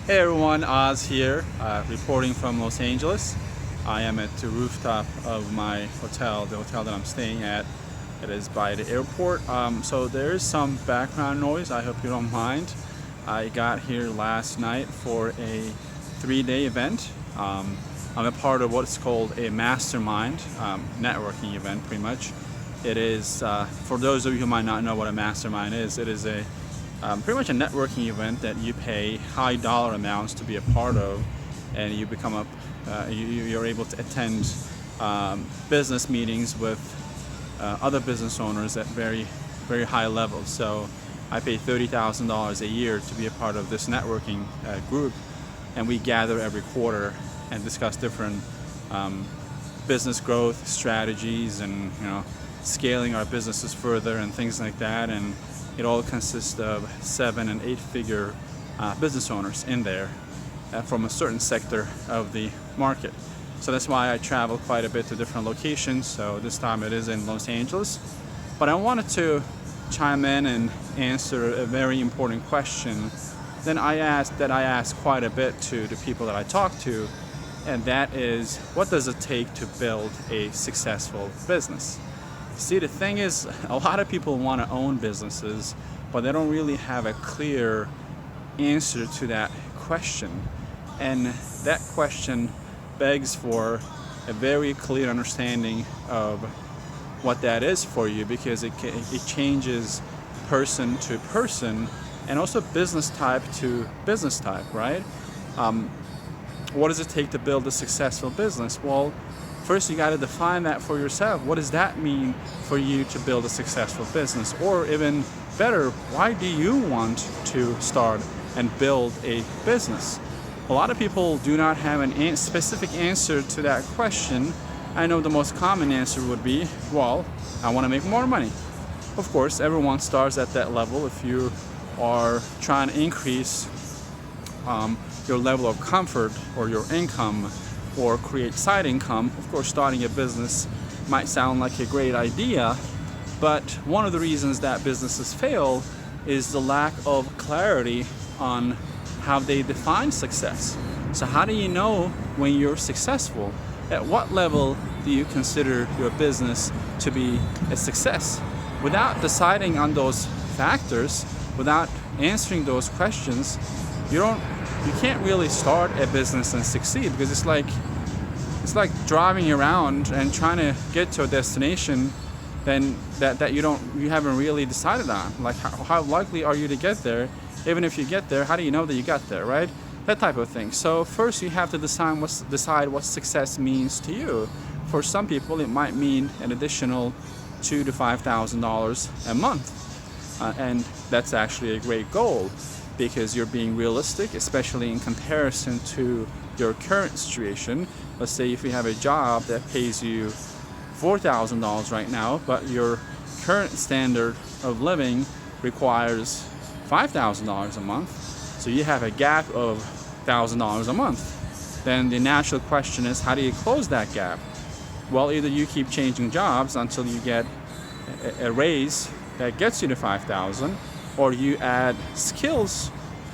Hey everyone, Oz here, reporting from Los Angeles. I am at the rooftop of my hotel, the hotel that I'm staying at. It is by the airport, so there is some background noise. I hope you don't mind. I got here last night for a 3-day event. I'm a part of what's called a mastermind networking event, pretty much. It is, for those of you who might not know what a mastermind is, it is a pretty much a networking event that you pay high dollar amounts to be a part of, and you become you're able to attend business meetings with other business owners at very high levels. So I pay $30,000 a year to be a part of this networking group, and we gather every quarter and discuss different business growth strategies and scaling our businesses further and things like that. And it all consists of 7- and 8-figure business owners in there from a certain sector of the market. So that's why I travel quite a bit to different locations. So this time it is in Los Angeles. But I wanted to chime in and answer a very important question that I ask quite a bit to the people that I talk to, and that is, what does it take to build a successful business? See, the thing is, a lot of people want to own businesses, but they don't really have a clear answer to that question. And that question begs for a very clear understanding of what that is for you, because it changes person to person and also business type to business type, right? What does it take to build a successful business? Well, first you got to define that for yourself. What does that mean for you to build a successful business? Or even better, why do you want to start and build a business? A lot of people do not have a specific answer to that question. I know the most common answer would be, well, I want to make more money. Of course, everyone starts at that level. If you are trying to increase your level of comfort or your income or create side income, of course starting a business might sound like a great idea, but one of the reasons that businesses fail is the lack of clarity on how they define success. So how do you know when you're successful? At what level do you consider your business to be a success? Without deciding on those factors, without answering those questions, you can't really start a business and succeed, because it's like driving around and trying to get to a destination then that you haven't really decided on. Like how likely are you to get there? Even if you get there, how do you know that you got there, right? That type of thing. So first you have to decide what success means to you. For some people it might mean an additional $2,000 to $5,000 a month, and that's actually a great goal, because you're being realistic, especially in comparison to your current situation. Let's say if you have a job that pays you $4,000 right now, but your current standard of living requires $5,000 a month, so you have a gap of $1,000 a month. Then the natural question is, how do you close that gap? Well, either you keep changing jobs until you get a raise that gets you to $5,000, or you add skills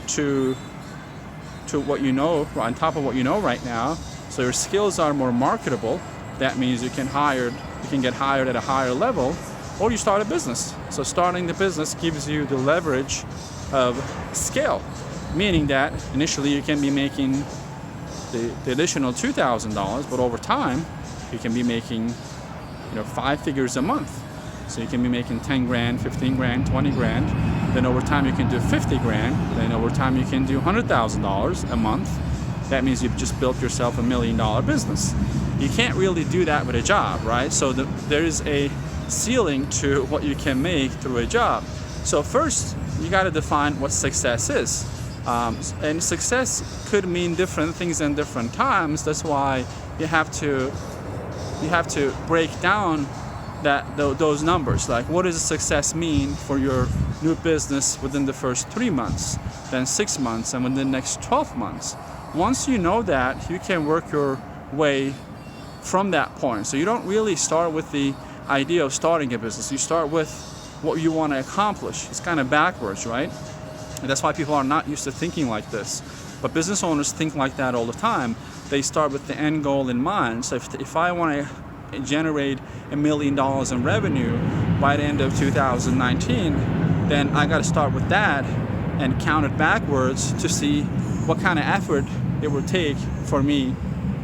to what you know, on top of what you know right now, so your skills are more marketable. That means you can get hired at a higher level, or you start a business. So starting the business gives you the leverage of scale, meaning that initially you can be making the additional $2,000, but over time you can be making 5 figures a month. So you can be making 10 grand, 15 grand, 20 grand. Then over time you can do 50 grand. Then over time you can do $100,000 a month. That means you've just built yourself $1 million business. You can't really do that with a job, right? So there is a ceiling to what you can make through a job. So first you got to define what success is. And success could mean different things in different times. That's why you have to break down those numbers. Like, what does success mean for your new business within the first 3 months, then 6 months, and within the next 12 months? Once you know that, you can work your way from that point. So you don't really start with the idea of starting a business. You start with what you want to accomplish. It's kind of backwards, right? And that's why people are not used to thinking like this. But business owners think like that all the time. They start with the end goal in mind. So if I want to generate $1 million in revenue by the end of 2019, then I got to start with that and count it backwards to see what kind of effort it would take for me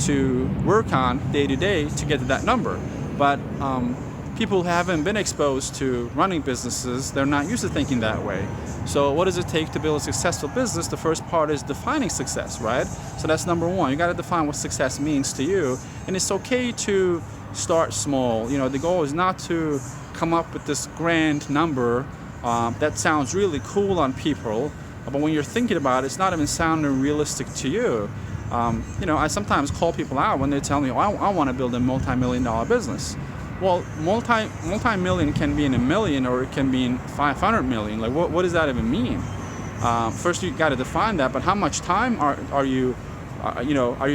to work on day to day to get to that number. But people who haven't been exposed to running businesses, they're not used to thinking that way. So what does it take to build a successful business? The first part is defining success, right? So that's number one. You got to define what success means to you. And it's okay to start small. You know, the goal is not to come up with this grand number that sounds really cool on people, but when you're thinking about it, it's not even sounding realistic to you. You know, I sometimes call people out when they tell me, oh, I want to build a multi-million-dollar business. Well, multi-million can be in $1 million or it can be in 500 million. Like, what does that even mean? First, you got to define that. But how much time are you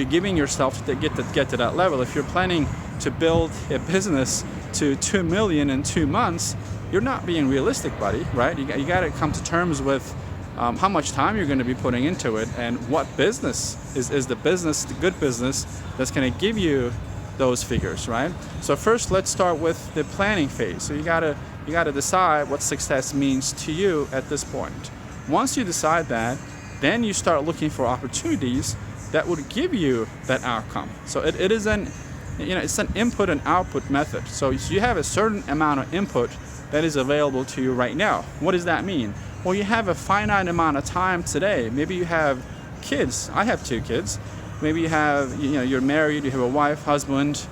giving yourself to get to that level? If you're planning to build a business to 2 million in 2 months, you're not being realistic, buddy. Right? You got to come to terms with how much time you're going to be putting into it, and what business is the good business that's going to give you those figures, right? So first, let's start with the planning phase. So you gotta decide what success means to you at this point. Once you decide that, then you start looking for opportunities that would give you that outcome. So it is it's an input and output method. So you have a certain amount of input that is available to you right now. What does that mean? Well, you have a finite amount of time today. Maybe you have kids. I have 2 kids. Maybe you have, you're married, you have a wife, husband,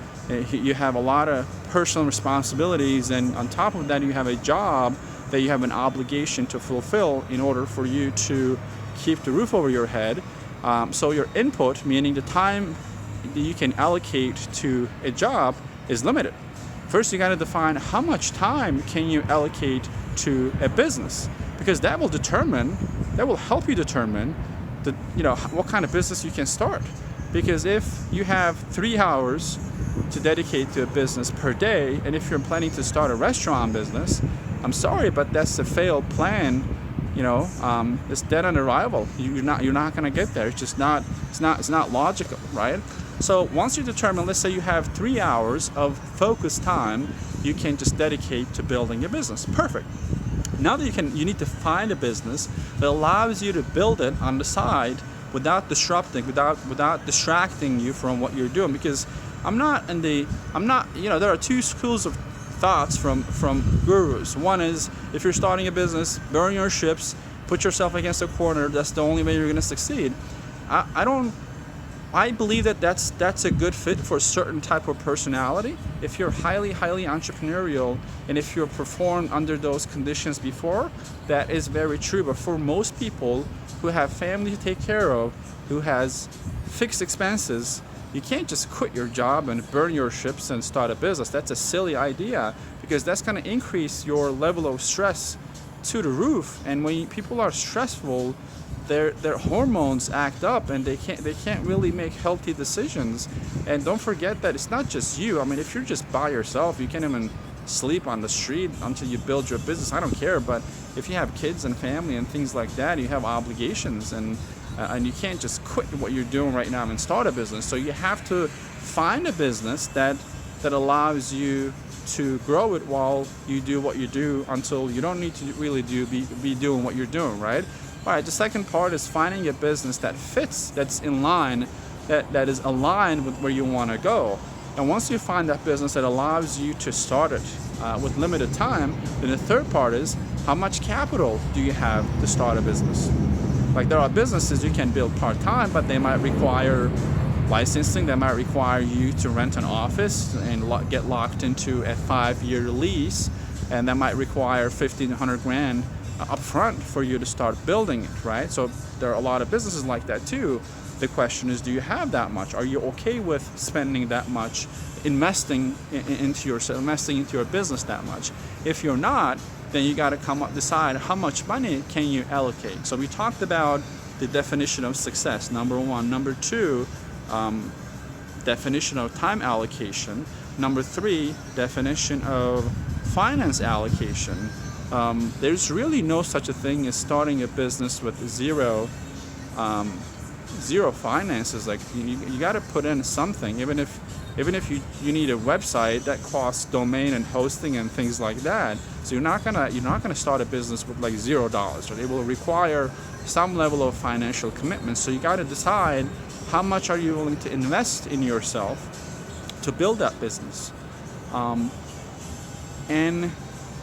you have a lot of personal responsibilities, and on top of that, you have a job that you have an obligation to fulfill in order for you to keep the roof over your head. So your input, meaning the time that you can allocate to a job, is limited. First, you got to define how much time can you allocate to a business, because that will help you determine what kind of business you can start. Because if you have 3 hours to dedicate to a business per day, and if you're planning to start a restaurant business, I'm sorry, but that's a failed plan. It's dead on arrival. You're not going to get there. It's not logical, right? So once you determine, let's say you have 3 hours of focused time, you can just dedicate to building a business. Perfect. Now that you need to find a business that allows you to build it on the side without disrupting, without distracting you from what you're doing. Because there are 2 schools of thoughts from gurus. One is, if you're starting a business, burn your ships, put yourself against a corner. That's the only way you're going to succeed. I believe that's a good fit for a certain type of personality. If you're highly entrepreneurial, and if you're performed under those conditions before, that is very true. But for most people who have family to take care of, who has fixed expenses, you can't just quit your job and burn your ships and start a business. That's a silly idea, because that's going to increase your level of stress to the roof. And when people are stressful, their hormones act up, and they can't really make healthy decisions. And don't forget that it's not just you. I mean, if you're just by yourself, you can't even sleep on the street until you build your business. I don't care. But if you have kids and family and things like that, you have obligations, and you can't just quit what you're doing right now and start a business. So you have to find a business that allows you to grow it while you do what you do, until you don't need to really be doing what you're doing, right? All right, the second part is finding a business that fits, that's in line, that is aligned with where you want to go. And once you find that business that allows you to start it with limited time, then the third part is, how much capital do you have to start a business? Like, there are businesses you can build part-time, but they might require licensing. They might require you to rent an office and get locked into a 5-year lease, and that might require $1,500 up front for you to start building it, right? So there are a lot of businesses like that too. The question is, do you have that much? Are you okay with spending that much, investing into your business that much? If you're not, then you got to decide how much money can you allocate. So we talked about the definition of success, number 1. Number 2, definition of time allocation. Number 3, definition of finance allocation. There's really no such a thing as starting a business with zero zero finances. Like you got to put in something, even if you need a website that costs domain and hosting and things like that. So you're not gonna start a business with like $0. Right? It will require some level of financial commitment. So you got to decide how much are you willing to invest in yourself to build that business. And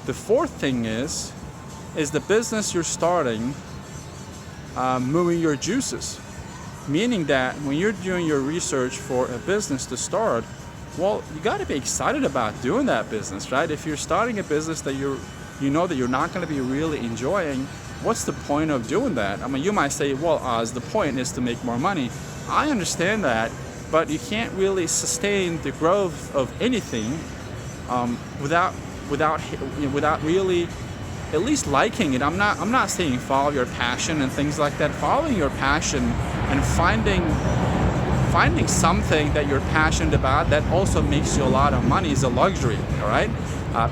the fourth thing is the business you're starting moving your juices. Meaning that when you're doing your research for a business to start, well, you got to be excited about doing that business, right? If you're starting a business that you know that you're not going to be really enjoying, what's the point of doing that? I mean, you might say, well, Oz, the point is to make more money. I understand that, but you can't really sustain the growth of anything without really at least liking it. I'm not saying follow your passion and things like that. Following your passion and finding something that you're passionate about that also makes you a lot of money is a luxury. All right,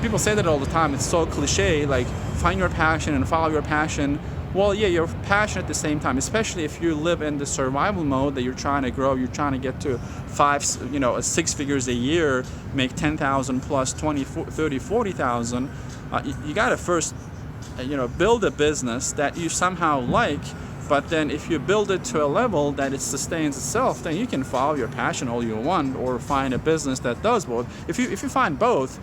people say that all the time. It's so cliche, like find your passion and follow your passion. Well, yeah, you're passionate at the same time, especially if you live in the survival mode that you're trying to grow. You're trying to get to 6 figures a year, make 10,000 plus 20, 30, 40,000. You got to first build a business that you somehow like, but then if you build it to a level that it sustains itself, then you can follow your passion all you want, or find a business that does both. If you find both,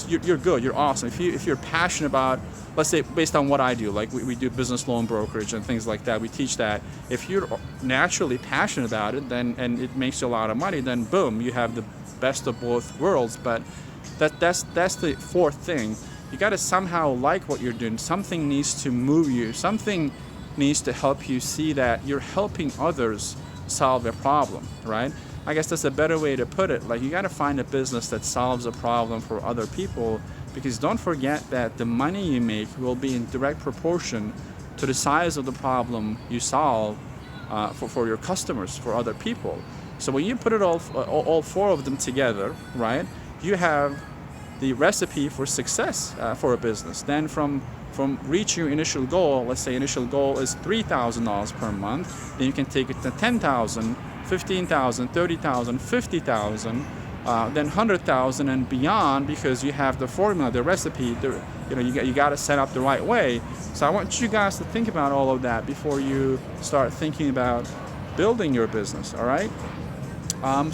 you're good, you're awesome. If you're passionate about, let's say, based on what I do, like we do business loan brokerage and things like that, we teach that. If you're naturally passionate about it, then and it makes you a lot of money, then boom, you have the best of both worlds. But that's the fourth thing. You got to somehow like what you're doing. Something needs to move you. Something needs to help you see that you're helping others solve a problem, right? I guess that's a better way to put it. Like, you got to find a business that solves a problem for other people, because don't forget that the money you make will be in direct proportion to the size of the problem you solve for your customers, for other people. So when you put it all four of them together, right, you have the recipe for success for a business. Then from reaching your initial goal, let's say initial goal is $3,000 per month, then you can take it to 10,000, 15,000, 30,000, 50,000, then 100,000 and beyond, because you have the formula, the recipe. You got to set up the right way. So I want you guys to think about all of that before you start thinking about building your business. All right.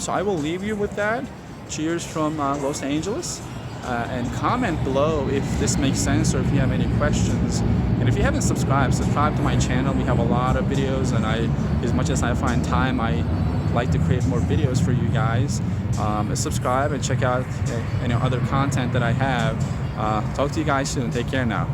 So I will leave you with that. Cheers from Los Angeles. And comment below if this makes sense, or if you have any questions. And if you haven't subscribed to my channel. We have a lot of videos, and as much as I find time, I like to create more videos for you guys. Subscribe and check out any other content that I have. Talk to you guys soon. Take care now.